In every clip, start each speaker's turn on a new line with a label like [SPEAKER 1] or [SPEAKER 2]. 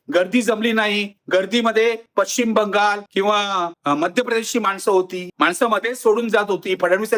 [SPEAKER 1] गर्दी जमली नाही. गर्दीमध्ये पश्चिम बंगाल किंवा मध्य प्रदेशची माणसं होती. माणसं मध्ये सोडून जात होती. फडणवीस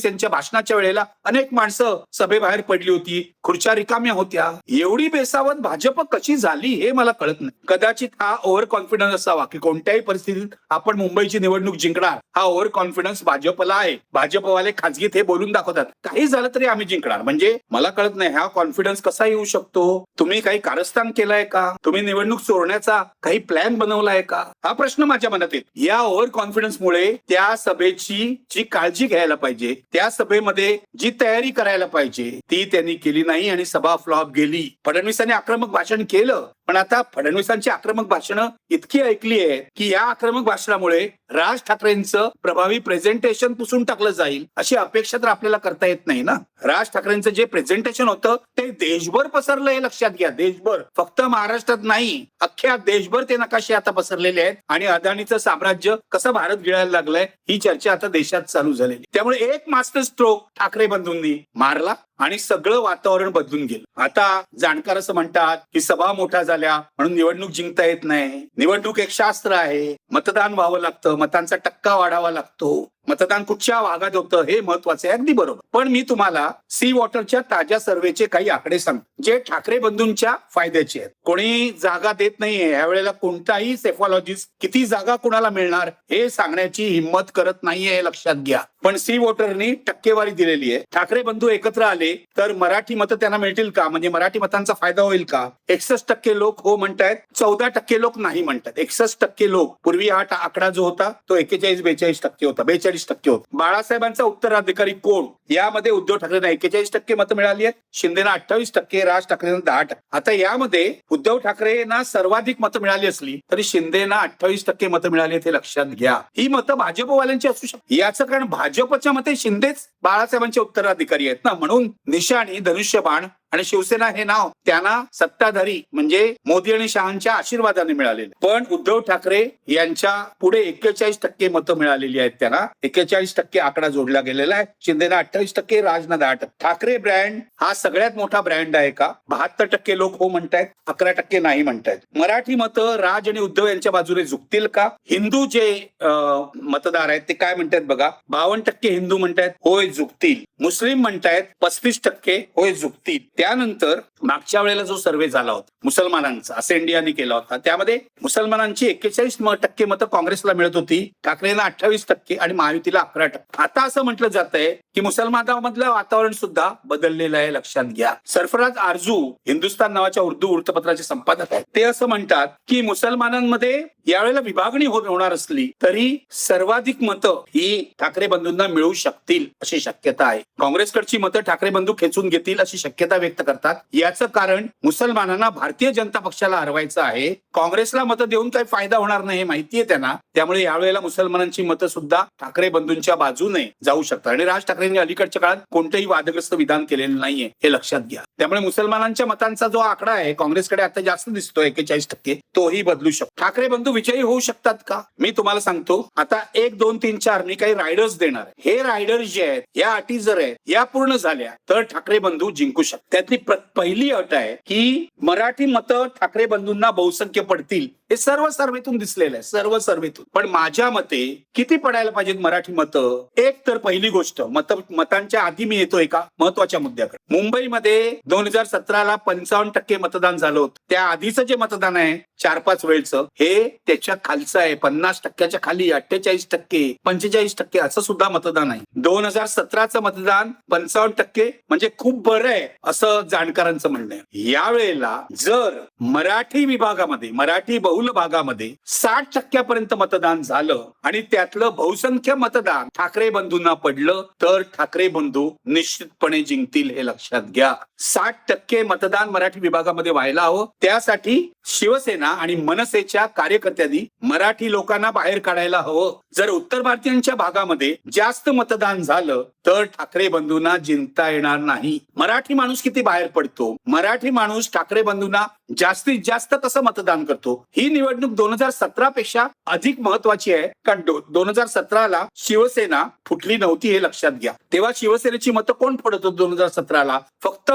[SPEAKER 1] यांच्या भाषणाच्या वेळेला अनेक माणसं सभेबाहेर पडली होती. खुर्च्या रिकाम्या होत्या. एवढी बेसावत भाजप कशी झाली हे मला कळत नाही. कदाचित हा ओव्हर कॉन्फिडन्स असावा की कोणत्याही परिस्थितीत आपण मुंबईची निवडणूक जिंकणार, हा ओव्हर कॉन्फिडन्स भाजपला आहे. भाजपवाले खाजगीत हे बोलून दाखवतात काही झालं तरी आम्ही जिंकणार. म्हणजे मला कळत नाही हा कॉन्फिडन्स कसा येऊ शकतो. तुम्ही काही कारस्थान केलंय का? तुम्ही निवडणूक चोरण्याचा काही प्लॅन बनवलाय का? हा प्रश्न माझ्या मनात येतो. या ओव्हर कॉन्फिडन्समुळे त्या सभेची जी काळजी घ्यायला पाहिजे, त्या सभेमध्ये जी तयारी करायला पाहिजे ती त्यांनी केली नाही आणि सभा फ्लॉप गेली. फडणवीसांनी आक्रमक भाषण केलं, पण आता फडणवीसांची आक्रमक भाषणं इतकी ऐकली आहेत की या आक्रमक भाषणामुळे राज ठाकरेंचं प्रभावी प्रेझेंटेशन पुसून टाकलं जाईल अशी अपेक्षा तर आपल्याला करता येत नाही ना. राज ठाकरेंचं जे प्रेझेंटेशन होतं ते देशभर पसरलं हे लक्षात घ्या. देशभर, फक्त महाराष्ट्रात नाही, अख्ख्या देशभर ते नकाशे आता पसरलेले आहेत आणि अदानीचं साम्राज्य कसं भारत गिळायला लागलंय ही चर्चा आता देशात चालू झालेली. त्यामुळे एक मास्टर स्ट्रोक ठाकरे बंधूंनी मारला आणि सगळं वातावरण बदलून गेलं. आता जाणकार असं म्हणतात की सभा मोठ्या झाल्या म्हणून निवडणूक जिंकता येत नाही. निवडणूक एक शास्त्र आहे. मतदान व्हावं लागतं, मतांचा टक्का वाढावा लागतो. मतदान कुठच्या भागात होतं हे महत्वाचं आहे. अगदी बरोबर. पण मी तुम्हाला सी वॉटरच्या ताज्या सर्व्हेचे काही आकडे सांगतो जे ठाकरे बंधूंच्या फायद्याचे आहेत. कोणी जागा देत नाहीये यावेळेला. कोणताही सेफॉलॉजिस्ट किती जागा कुणाला मिळणार हे सांगण्याची हिंमत करत नाहीये हे लक्षात घ्या. पण सी वॉटरनी टक्केवारी दिलेली आहे. ठाकरे बंधू एकत्र आले तर मराठी मतं त्यांना मिळतील का? म्हणजे मराठी मतांचा फायदा होईल का? 61% लोक हो म्हणतायत, 14% लोक नाही म्हणतात. 61% लोक. पूर्वी हा आकडा जो होता तो 41-42% होता. 42% होता. बाळासाहेबांचा उत्तराधिकारी कोण? यामध्ये उद्धव ठाकरेंना 41% मतं मिळाली आहेत, शिंदेना 28%, राज ठाकरेंना 10%. आता यामध्ये उद्धव ठाकरेंना सर्वाधिक मतं मिळाली असली तरी शिंदेना 28% मतं मिळाली आहेत हे लक्षात घ्या. ही मतं भाजपवाल्यांची असू शकतात. याचं कारण भाजपच्या मते शिंदेच बाळासाहेबांचे उत्तराधिकारी आहेत ना. म्हणून निशाणी, धनुष्यबाण आणि शिवसेना हे नाव त्यांना सत्ताधारी म्हणजे मोदी आणि शहांच्या आशीर्वादाने मिळालेले. पण उद्धव ठाकरे यांच्या पुढे 41% मतं मिळालेली आहेत त्यांना. 41% आकडा जोडला गेलेला आहे. शिंदेना 28%, राजना 10%. ठाकरे ब्रँड हा सगळ्यात मोठा ब्रँड आहे का? 72% लोक हो म्हणतायत, 11% नाही म्हणतायत. मराठी मतं राज आणि उद्धव यांच्या बाजूने झुकतील का? हिंदू जे मतदार आहेत ते काय म्हणतात बघा. 52% हिंदू म्हणतायत होय झुकतील. मुस्लिम म्हणतायत 35% होय झुकतील. त्यानंतर मागच्या वेळेला जो सर्व्हे झाला होता मुसलमानांचा, असं इंडियाने केला होता, त्यामध्ये मुसलमानांची 41% मतं काँग्रेसला मिळत होती, ठाकरेंना 28% आणि महायुतीला 11%. आता असं म्हटलं जात आहे की मुसलमानांमधलं वातावरण सुद्धा बदललेलं आहे. लक्षात घ्या. सरफराज आरजू हिंदुस्तान नावाच्या उर्दू वृत्तपत्राचे संपादक आहेत. ते असं म्हणतात की मुसलमानांमध्ये यावेळेला विभागणी होणार असली तरी सर्वाधिक मतं ही ठाकरे बंधूंना मिळू शकतील अशी शक्यता आहे. काँग्रेसकडची मतं ठाकरे बंधू खेचून घेतील अशी शक्यता व्यक्त करतात. याचं कारण मुसलमानांना भारतीय जनता पक्षाला हरवायचं आहे. काँग्रेसला मतं देऊन काही फायदा होणार नाही हे माहितीये त्यांना. त्यामुळे यावेळेला मुसलमानांची मतं सुद्धा ठाकरे बंधूंच्या बाजूने जाऊ शकतात. आणि राज ठाकरेंनी अलीकडच्या काळात कोणतेही वादग्रस्त विधान केलेलं नाहीये हे लक्षात घ्या. त्यामुळे मुसलमानांच्या मतांचा जो आकडा आहे काँग्रेसकडे आता जास्त दिसतोय 41%, तोही बदलू शकतो. ठाकरे बंधू विजयी होऊ शकतात का? मी तुम्हाला सांगतो. आता 1, 2, 3, 4 मी काही रायडर्स देणार. हे रायडर्स जे आहेत, या अटी जर आहेत या पूर्ण झाल्या तर ठाकरे बंधू जिंकू शकतात. त्यातली पहिली अट आहे की मराठी मतं ठाकरे बंधूंना बहुसंख्य पडतील. हे सर्व सर्वेतून दिसलेलं आहे, सर्व सर्वेतून. पण माझ्या मते किती पडायला पाहिजेत मराठी मतं? एक तर पहिली गोष्ट, मतांच्या आधी मी येतो एका महत्वाच्या मुद्द्याकडे. मुंबईमध्ये 2017ला 55% मतदान झालं होतं. त्या आधीचं जे मतदान आहे 4-5 वेळचं हे त्याच्या खालचं आहे. 50%च्या खाली 48%, 45% असं सुद्धा मतदान आहे. 2017चं मतदान 55% म्हणजे खूप बरं आहे असं जाणकारांचं म्हणणं आहे. यावेळेला जर मराठी विभागामध्ये, मराठी बहुल भागामध्ये 60% मतदान झालं आणि त्यातलं बहुसंख्य मतदान ठाकरे बंधूंना पडलं तर ठाकरे बंधू निश्चितपणे जिंकतील हे लक्षात घ्या. 60% मतदान मराठी विभागामध्ये व्हायला हवं. त्यासाठी शिवसेना आणि मनसेच्या कार्यकर्त्यांनी मराठी लोकांना बाहेर काढायला हवं. जर उत्तर भारतीयांच्या भागामध्ये जास्त मतदान झालं तर ठाकरे बंधूंना जिंकता येणार नाही. मराठी माणूस किती बाहेर पडतो, मराठी माणूस ठाकरे बंधूंना जास्तीत जास्त कसं मतदान करतो, ही निवडणूक 2017 पेक्षा अधिक महत्वाची आहे, कारण 2017ला शिवसेना फुटली नव्हती हे लक्षात घ्या. तेव्हा शिवसेनेची मतं कोण फोडत होतं 2017ला? फक्त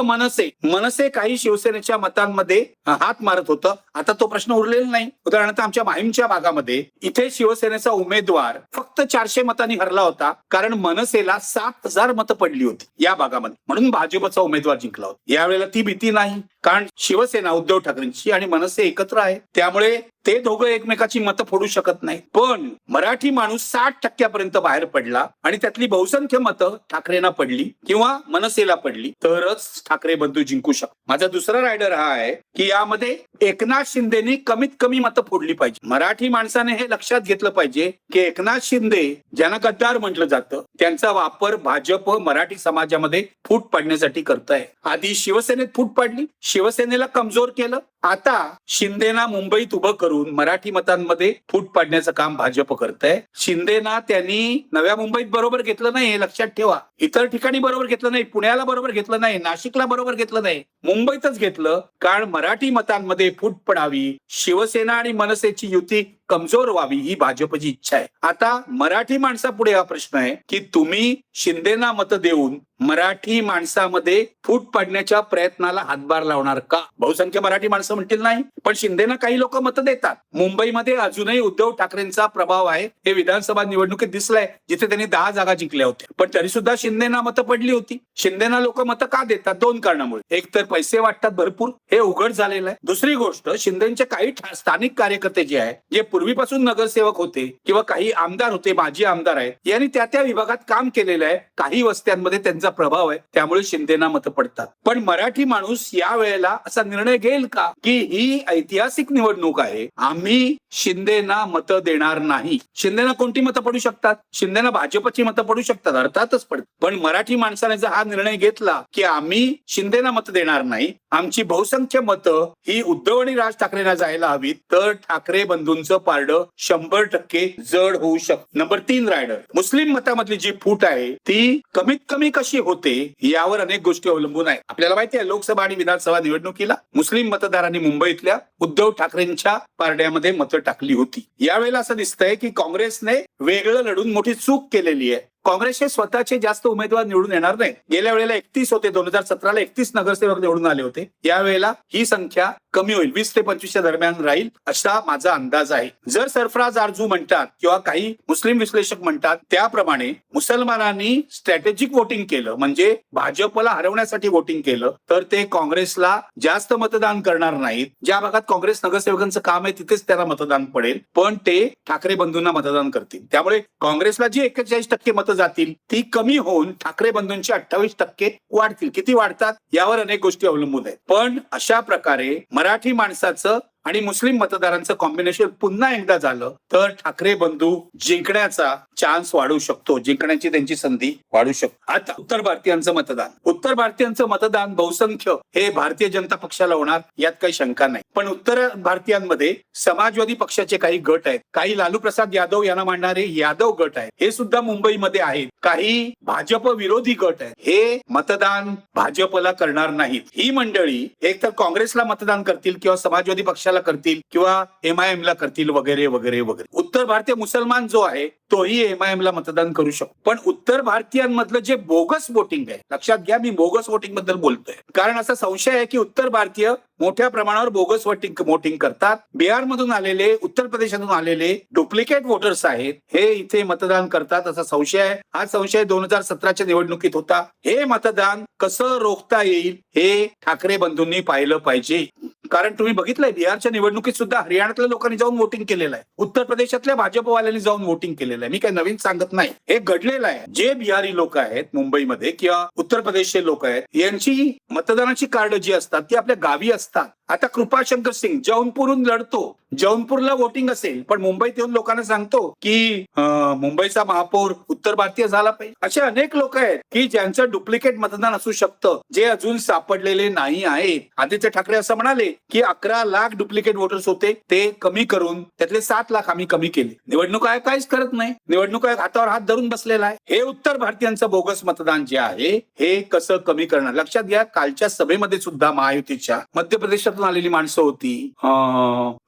[SPEAKER 1] मनसे काही शिवसेनेच्या मतांमध्ये हात मारत होतं. आता तो प्रश्न उरलेला नाही. उदाहरणार्थ आमच्या माहीमच्या भागामध्ये इथे शिवसेनेचा उमेदवार फक्त 400 मतांनी हरला होता, कारण मनसेला 7,000 मतं पडली होती या भागामध्ये, म्हणून भाजपचा उमेदवार जिंकला होता. यावेळेला ती भीती नाही, कारण शिवसेना उद्धव ठाकरेंची आणि मनसे एकत्र आहे, त्यामुळे ते दोघं एकमेकाची मतं फोडू शकत नाही. पण मराठी माणूस 60% बाहेर पडला आणि त्यातली बहुसंख्य मतं ठाकरेंना पडली किंवा मनसेला पडली, तरच ठाकरे बंधू जिंकू शकतात. माझा दुसरा रायडर हा आहे की यामध्ये एकनाथ शिंदेनी कमीत कमी मतं फोडली पाहिजे. मराठी माणसाने हे लक्षात घेतलं पाहिजे की एकनाथ शिंदे, ज्यांना गद्दार म्हटलं जातं, त्यांचा वापर भाजप मराठी समाजामध्ये फूट पाडण्यासाठी करत आहे. आधी शिवसेनेत फूट पाडली, शिवसेनेला कमजोर केलं, आता शिंदेना मुंबईत उभं करून मराठी मतांमध्ये फूट पाडण्याचं काम भाजप करत आहे. शिंदेना त्यांनी नव्या मुंबईत बरोबर घेतलं नाही, हे लक्षात ठेवा. इतर ठिकाणी बरोबर घेतलं नाही, पुण्याला बरोबर घेतलं नाही, नाशिकला बरोबर घेतलं नाही, मुंबईतच घेतलं, कारण मराठी मतांमध्ये फूट पडावी, शिवसेना आणि मनसेची युती कमजोर व्हावी ही भाजपची इच्छा आहे. आता मराठी माणसापुढे हा प्रश्न आहे की तुम्ही शिंदेना मतं देऊन मराठी माणसामध्ये फूट पाडण्याच्या प्रयत्नाला हातभार लावणार का? बहुसंख्य मराठी माणसं म्हणतील नाही, पण शिंदेना काही लोक मतं देतात. मुंबईमध्ये अजूनही उद्धव ठाकरेंचा प्रभाव आहे, हे विधानसभा निवडणुकीत दिसलंय, जिथे त्यांनी 10 जागा जिंकल्या होत्या, पण तरी सुद्धा शिंदेना मतं पडली होती. शिंदेना लोक मतं का देतात? 2 कारणामुळे. एक तर पैसे वाटतात भरपूर, हे उघड झालेलं आहे. दुसरी गोष्ट, शिंदेचे काही स्थानिक कार्यकर्ते जे आहे, जे पूर्वीपासून नगरसेवक होते किंवा काही आमदार होते, माजी आमदार आहेत, यांनी त्या विभागात काम केलेलं आहे, काही वस्त्यांमध्ये त्यांचा प्रभाव आहे, त्यामुळे शिंदेना मतं पडतात. पण मराठी माणूस या वेळेला असा निर्णय घेईल का की ही ऐतिहासिक निवडणूक आहे, आम्ही शिंदेना मतं देणार नाही? शिंदेना कोणती मतं पडू शकतात? शिंदेना भाजपची मतं पडू शकतात, अर्थातच पडतात. पण मराठी माणसाने जर हा निर्णय घेतला की आम्ही शिंदेना मतं देणार नाही, आमची बहुसंख्य मतं ही उद्धव आणि राज ठाकरेंना जायला हवीत, तर ठाकरे बंधूंचं पारडं 100% जड होऊ शकतं. नंबर 3 रायडर, मुस्लिम मतामधली जी फूट आहे ती कमीत कमी कशी होते यावर अनेक गोष्टी अवलंबून आहेत. आपल्याला माहिती आहे, लोकसभा आणि विधानसभा निवडणुकीला मुस्लिम मतदारांनी मुंबईतल्या उद्धव ठाकरेंच्या पारड्यामध्ये मतं टाकली होती. यावेळेला असं दिसतंय की काँग्रेसने वेगळं लढून मोठी चूक केलेली आहे. काँग्रेसचे स्वतःचे जास्त उमेदवार निवडून येणार नाही. गेल्या वेळेला 31 होते, 2017ला 31 नगरसेवक निवडून आले होते. यावेळेला ही संख्या कमी होईल, 20 ते 25च्या दरम्यान राहील असा माझा अंदाज आहे. जर सरफराज आरजू म्हणतात किंवा काही मुस्लिम विश्लेषक म्हणतात त्याप्रमाणे मुसलमानांनी स्ट्रॅटेजिक वोटिंग केलं, म्हणजे भाजपला हरवण्यासाठी वोटिंग केलं, तर ते काँग्रेसला जास्त मतदान करणार नाहीत. ज्या भागात काँग्रेस नगरसेवकांचं काम आहे तिथेच त्यांना मतदान पडेल, पण ते ठाकरे बंधूंना मतदान करतील. त्यामुळे काँग्रेसला जी 41% मतं जातील ती कमी होऊन ठाकरे बंधूंची 28% वाढतील. किती वाढतात यावर अनेक गोष्टी अवलंबून आहेत. पण अशा प्रकारे मराठी माणसाचं आणि मुस्लिम मतदारांचं कॉम्बिनेशन पुन्हा एकदा झालं तर ठाकरे बंधू जिंकण्याचा चान्स वाढू शकतो, जिंकण्याची त्यांची संधी वाढू शकतो. आता उत्तर भारतीयांचं मतदान बहुसंख्य हे भारतीय जनता पक्षाला होणार, यात काही शंका नाही. पण उत्तर भारतीयांमध्ये समाजवादी पक्षाचे काही गट आहेत, काही लालू प्रसाद यादव यांना मानणारे यादव गट आहेत, हे सुद्धा मुंबईमध्ये आहेत. काही भाजप विरोधी गट आहेत, हे मतदान भाजपला करणार नाहीत. ही मंडळी एकतर काँग्रेसला मतदान करतील किंवा समाजवादी पक्षाला करतील किंवा MIM ला करतील, वगैरे वगैरे वगैरे. उत्तर भारतीय मुसलमान जो आहे तोही MIM ला मतदान करू शकतो. पण उत्तर भारतीयांमधलं जे बोगस वोटिंग आहे, लक्षात घ्या मी बोगस वोटिंग बद्दल बोलतोय, कारण असा संशय आहे की उत्तर भारतीय मोठ्या प्रमाणावर बोगस वोटिंग करतात. बिहारमधून आलेले, उत्तर प्रदेशातून आलेले डुप्लिकेट वोटर्स आहेत, हे इथे मतदान करतात असा संशय आहे. हा संशय 2017च्या निवडणुकीत होता. हे मतदान कसं रोखता येईल हे ठाकरे बंधूंनी पाहिलं पाहिजे. कारण तुम्ही बघितलंय बिहारच्या निवडणुकीत सुद्धा हरियाणातल्या लोकांनी जाऊन वोटिंग केलेलं आहे, उत्तर प्रदेशातल्या भाजपवाल्यांनी जाऊन वोटिंग केलेलं आहे. मी काही नवीन सांगत नाही, हे घडलेलं आहे. जे बिहारी लोक आहेत मुंबईमध्ये किंवा उत्तर प्रदेशचे लोक आहेत, यांची मतदानाची कार्ड जी असतात ती आपल्या गावी असतात. आता कृपाशंकर सिंग जौनपूरहून लढतो, जौनपूरला वोटिंग असेल, पण मुंबईत येऊन लोकांना सांगतो की मुंबईचा महापौर उत्तर भारतीय झाला पाहिजे. असे अनेक लोक आहेत की ज्यांचं डुप्लिकेट मतदान असू शकतं, जे अजून सापडलेले नाही आहेत. आदित्य ठाकरे असं म्हणाले की 11 लाख डुप्लिकेट वोटर्स होते, ते कमी करून त्यातले 7 लाख आम्ही कमी केले. निवडणूक आयोग काहीच करत नाही, निवडणूक आयोग हातावर हात धरून बसलेला आहे. हे उत्तर भारतीयांचं बोगस मतदान जे आहे हे कसं कमी करणार? लक्षात घ्या, कालच्या सभेमध्ये सुद्धा महायुतीच्या मध्य प्रदेशातून आलेली माणसं होती,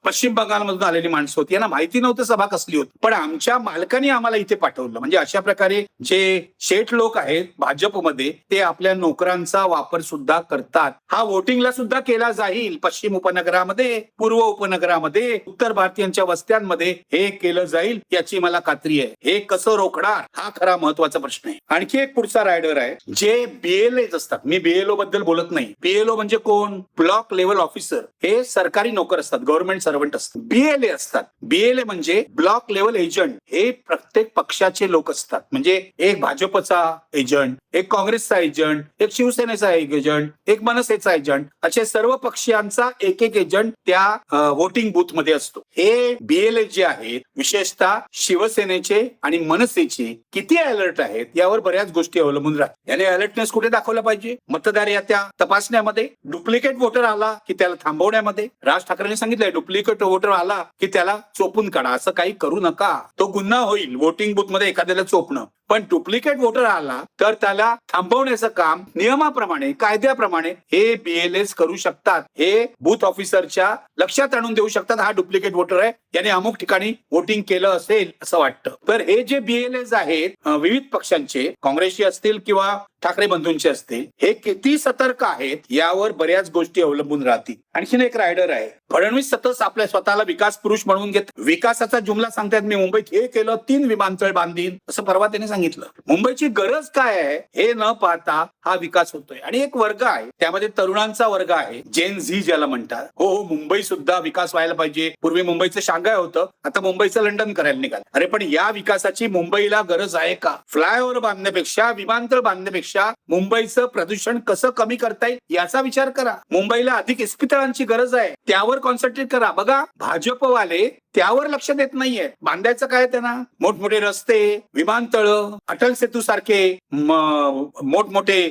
[SPEAKER 1] पश्चिम पश्चिम बंगालमधून आलेली माणसं होती, यांना माहिती नव्हतं सभा कसली होती, पण आमच्या मालकांनी आम्हाला इथे पाठवलं. म्हणजे अशा प्रकारे जे शेठ लोक आहेत भाजपमध्ये ते आपल्या नोकरांचा वापर सुद्धा करतात. हा वोटिंगला सुद्धा केला जाईल. पश्चिम उपनगरामध्ये, पूर्व उपनगरामध्ये, उत्तर भारतीयांच्या वस्त्यांमध्ये हे केलं जाईल याची मला खात्री आहे. हे कसं रोखणार हा खरा महत्वाचा प्रश्न आहे. आणखी एक पुढचा रायडर आहे, जे बीएलए असतात. मी बीएलओ बद्दल बोलत नाही. बीएलओ म्हणजे कोण? Block level officer. हे सरकारी नोकर असतात, गव्हर्नमेंट सर्वंट असतात. बीएलए असतात. बीएलए म्हणजे ब्लॉक लेवल एजंट. हे प्रत्येक पक्षाचे लोक असतात. म्हणजे एक भाजपचा एजंट, एक काँग्रेसचा एजंट, एक शिवसेनेचा एजंट, एक मनसेचा एजंट, असे सर्व पक्षांचा एक एक एजंट त्या वोटिंग बूथ मध्ये असतो. हे बीएलए जे आहेत, विशेषतः शिवसेनेचे आणि मनसेचे किती अलर्ट आहेत यावर बऱ्याच गोष्टी अवलंबून राहतात. याने अलर्टनेस कुठे दाखवला पाहिजे? मतदार याद्या तपासण्यामध्ये. डुप्लिकेट वोटर आला की त्याला थांबवण्यामध्ये. राज ठाकरेंनी सांगितलंय डुप्लिकेट वोटर आला की त्याला चोपून काढा. असं काही करू नका, तो गुन्हा होईल वोटिंग बूथ मध्ये एखाद्याला चोपणं. पण डुप्लिकेट वोटर आला तर त्याला थांबवण्याचं काम नियमाप्रमाणे, कायद्याप्रमाणे हे बीएलएस करू शकतात. हे बूथ ऑफिसरच्या लक्षात आणून देऊ शकतात, हा डुप्लिकेट वोटर आहे, याने अमुक ठिकाणी वोटिंग केलं असेल असं वाटतं. तर हे जे बीएलएस आहेत विविध पक्षांचे, काँग्रेसचे असतील किंवा ठाकरे बंधूंचे असतील, हे किती सतर्क आहेत यावर बऱ्याच गोष्टी अवलंबून राहतील. आणखीन एक रायडर आहे. फडणवीस सतत आपल्या स्वतःला विकास पुरुष म्हणून घेत. विकासाचा जुमला सांगतात, मी मुंबईत हे केलं, 3 विमानतळ बांधीन, असं परवा त्यांनी सांगितलं. मुंबईची गरज काय आहे हे न पाहता हा विकास होतोय. आणि एक वर्ग आहे, त्यामध्ये तरुणांचा वर्ग आहे, जेन झी ज्याला म्हणतात. हो, मुंबई सुद्धा विकास व्हायला पाहिजे. पूर्वी मुंबईचं शांघाय होतं, आता मुंबईचं लंडन करायला निघाल. अरे पण या विकासाची मुंबईला गरज आहे का? फ्लायओव्हर बांधण्यापेक्षा, विमानतळ बांधण्यापेक्षा मुंबईचं प्रदूषण कसं कमी करता येईल याचा विचार करा. मुंबईला अधिक इस्पितळांची गरज आहे, त्यावर कॉन्सन्ट्रेट करा. बघा, भाजपवाले त्यावर लक्ष देत नाहीये. बांधायचं काय त्यांना? मोठमोठे रस्ते, विमानतळ, अटल सेतू सारखे मोठमोठे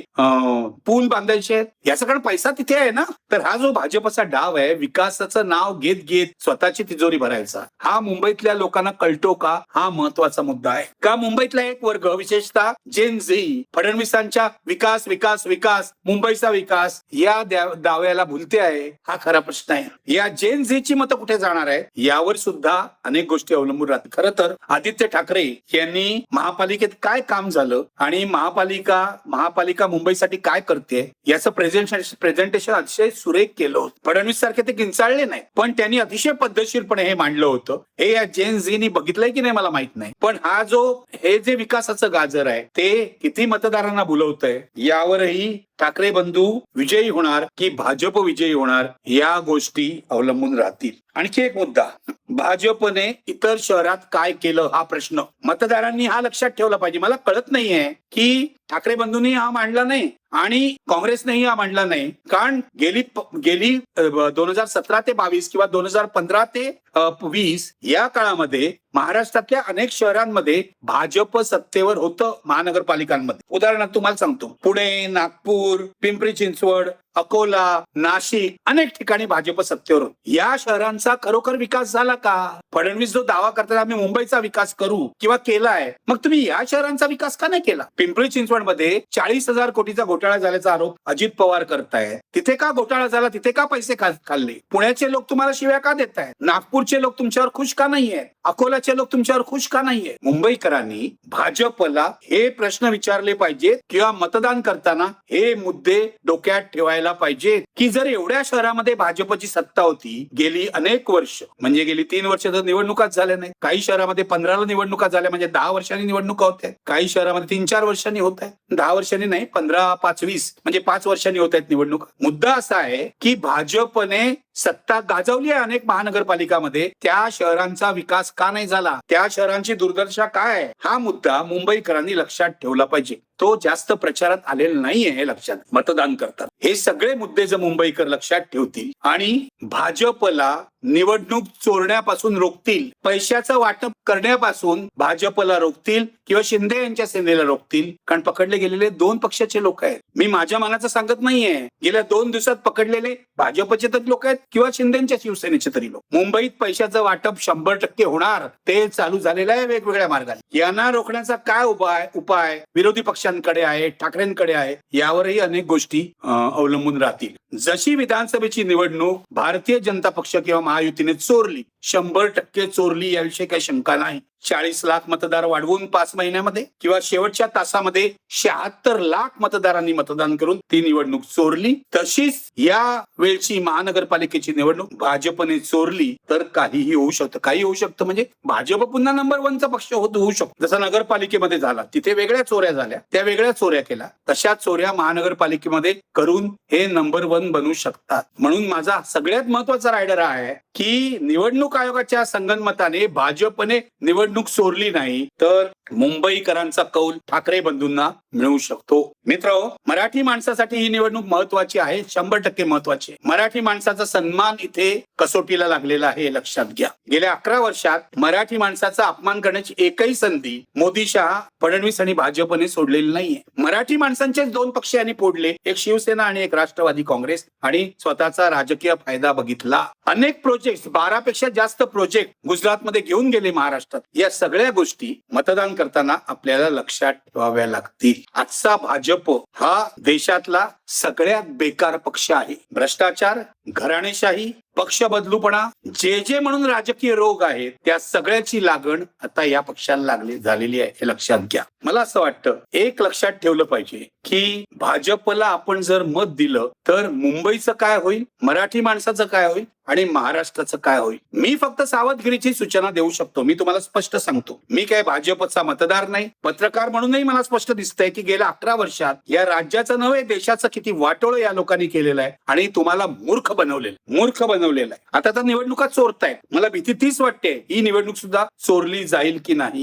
[SPEAKER 1] पूल बांधायचे. याचा कारण पैसा तिथे आहे ना. तर हा जो भाजपचा डाव आहे, विकासाचं नाव घेत घेत स्वतःची तिजोरी भरायचा, हा मुंबईतल्या लोकांना कळतो का? हा महत्वाचा मुद्दा आहे. का मुंबईतला एक वर्ग, विशेषतः जेन झी, फडणवीसांच्या विकास विकास विकास, मुंबईचा विकास या दाव्याला भुलते आहे? हा खरा प्रश्न आहे. या जेन झीची मतं कुठे जाणार आहे यावर सुद्धा अनेक गोष्टी अवलंबून राहतात. खरं तर आदित्य ठाकरे यांनी महापालिकेत काय काम झालं आणि महापालिका मुंबईसाठी काय करते याचं प्रेझेंटेशन अतिशय सुरेख केलं होतं. फडणवीस सारखे ते किंचाळले नाही, पण त्यांनी अतिशय पद्धतशीरपणे हे मांडलं होतं. हे या जेन झीनी बघितलंय की नाही मला माहित नाही, पण हे जे विकासाचं गाजर आहे ते किती मतदारांना भुलवतंय यावरही ठाकरे बंधू विजयी होणार की भाजप विजयी होणार या गोष्टी अवलंबून राहतील. आणखी एक मुद्दा, भाजपने इतर शहरात काय केलं हा प्रश्न मतदारांनी हा लक्षात ठेवला पाहिजे. मला कळत नाहीये की ठाकरे बंधूंनी हा मांडला नाही आणि काँग्रेसनेही हा मांडला नाही. कारण गेली 2017 ते 22 किंवा 2015 ते 20 या काळामध्ये महाराष्ट्रातल्या अनेक शहरांमध्ये भाजप सत्तेवर होतं. महानगरपालिकांमध्ये उदाहरणार्थ तुम्हाला सांगतो, पुणे, नागपूर, पिंपरी चिंचवड, अकोला, नाशिक, अनेक ठिकाणी भाजप सत्तेवर होतं. या शहरांचा खरोखर विकास झाला का? फडणवीस जो दावा करतात आम्ही मुंबईचा विकास करू किंवा केलाय, मग तुम्ही या शहरांचा विकास का नाही केला? पिंपरी चिंचवडमध्ये 40,000 कोटीचा घोटाळा झाल्याचा आरोप अजित पवार करतायत. तिथे का घोटाळा झाला? तिथे का पैसे खाल्ले? पुण्याचे लोक तुम्हाला शिव्या का देत आहेत? नागपूरचे लोक तुमच्यावर खुश का नाहीये? अकोलाचे लोक तुमच्यावर खुश का नाहीये? मुंबईकरांनी भाजपला हे प्रश्न विचारले पाहिजेत किंवा मतदान करताना हे मुद्दे डोक्यात ठेवायला पाहिजे की जर एवढ्या शहरामध्ये भाजपची सत्ता होती गेली अनेक वर्ष, म्हणजे गेली 3 वर्ष तर निवडणुकाच झाल्या नाही. काही शहरामध्ये 15ला निवडणुका झाल्या, म्हणजे 10 वर्षांनी निवडणुका होत आहेत. काही शहरामध्ये 3-4 वर्षांनी होत आहेत. 10 वर्षांनी नाही, 15, 5, 20 म्हणजे 5 वर्षांनी होत आहेत निवडणुका. मुद्दा असा आहे की भाजपने सत्ता गाजवली आहे अनेक महानगरपालिकामध्ये, त्या शहरांचा विकास का नाही झाला? त्या शहरांची दुर्दशा काय आहे? हा मुद्दा मुंबईकरांनी लक्षात ठेवला पाहिजे. तो जास्त प्रचारात आलेला नाहीये हे लक्षात मतदान करतात. हे सगळे मुद्दे जर मुंबईकर लक्षात ठेवतील आणि भाजपला निवडणूक चोरण्यापासून रोखतील, पैशाचं वाटप करण्यापासून भाजपला रोखतील किंवा शिंदे यांच्या सेनेला रोखतील. कारण पकडले गेलेले 2 पक्षाचे लोक आहेत. मी माझ्या मनाचं सांगत नाहीये. गेल्या 2 दिवसात पकडलेले भाजपचे तरी लोक आहेत किंवा शिंदेच्या शिवसेनेचे तरी लोक. मुंबईत पैशाचं वाटप 100% होणार, ते चालू झालेलं आहे वेगवेगळ्या मार्गाने. यांना रोखण्याचा काय उपाय विरोधी पक्ष पक्षांकडे आहे, ठाकरेंकडे आहे, यावरही अनेक गोष्टी अवलंबून राहतील. जशी विधानसभेची निवडणूक भारतीय जनता पक्ष किंवा महायुतीने चोरली, 100% चोरली, याविषयी काही शंका नाही. 40 लाख मतदार वाढवून 5 महिन्यामध्ये किंवा शेवटच्या तासामध्ये 76 लाख मतदारांनी मतदान करून ती निवडणूक चोरली. तशीच या वेळची महानगरपालिकेची निवडणूक भाजपने चोरली तर काहीही होऊ शकतं. काही होऊ शकतं म्हणजे भाजप पुन्हा नंबर 1चा पक्ष होऊ शकतो. जसं नगरपालिकेमध्ये झाला, तिथे वेगळ्या चोऱ्या झाल्या, त्या वेगळ्या चोऱ्या केल्या, तशा चोऱ्या महानगरपालिकेमध्ये करून हे नंबर 1 बनू शकतात. म्हणून माझा सगळ्यात महत्वाचा रायडर आहे की निवडणूक आयोगाच्या संगनमताने भाजपने निवडणूक चोरली नाही तर मुंबईकरांचा कौल ठाकरे बंधूंना मिळू शकतो. मित्रहो, मराठी माणसासाठी ही निवडणूक महत्वाची आहे, 100% महत्वाची आहे. मराठी माणसाचा सन्मान इथे कसोटीला लागलेला आहे, हे लक्षात घ्या. गेल्या 11 वर्षात मराठी माणसाचा अपमान करण्याची एकही संधी मोदी, शहा, फडणवीस आणि भाजपने सोडलेली नाहीये. मराठी माणसांचे 2 पक्ष यांनी फोडले, एक शिवसेना आणि एक राष्ट्रवादी काँग्रेस, आणि स्वतःचा राजकीय फायदा बघितला. अनेक प्रोजेक्ट, 12 पेक्षा जास्त प्रोजेक्ट गुजरातमध्ये घेऊन गेले महाराष्ट्रात. या सगळ्या गोष्टी मतदान करताना आपल्याला लक्षात ठेवाव्या लागतील. आजचा भाजप हा देशातला सगळ्यात बेकार पक्ष आहे. भ्रष्टाचार, घराणेशाही, पक्ष बदलूपणा, जे म्हणून राजकीय रोग आहेत, त्या सगळ्याची लागण आता या पक्षाला झालेली आहे, हे लक्षात घ्या. मला असं वाटतं, एक लक्षात ठेवलं पाहिजे की भाजपला आपण जर मत दिलं तर मुंबईचं काय होईल, मराठी माणसाचं काय होईल आणि महाराष्ट्राचं काय होईल. मी फक्त सावधगिरीची सूचना देऊ शकतो. मी तुम्हाला स्पष्ट सांगतो, मी काय भाजपचा मतदार नाही. पत्रकार म्हणूनही मला स्पष्ट दिसतंय की गेल्या 11 वर्षात या राज्याचं नव्हे, देशाचं किती वाटोळं या लोकांनी केलेलं आहे आणि तुम्हाला मूर्ख बनवलेलं आहे. आता तर निवडणुका चोरतायत. मला भीती तीच वाटते, ही निवडणूक सुद्धा चोरली जाईल की नाही.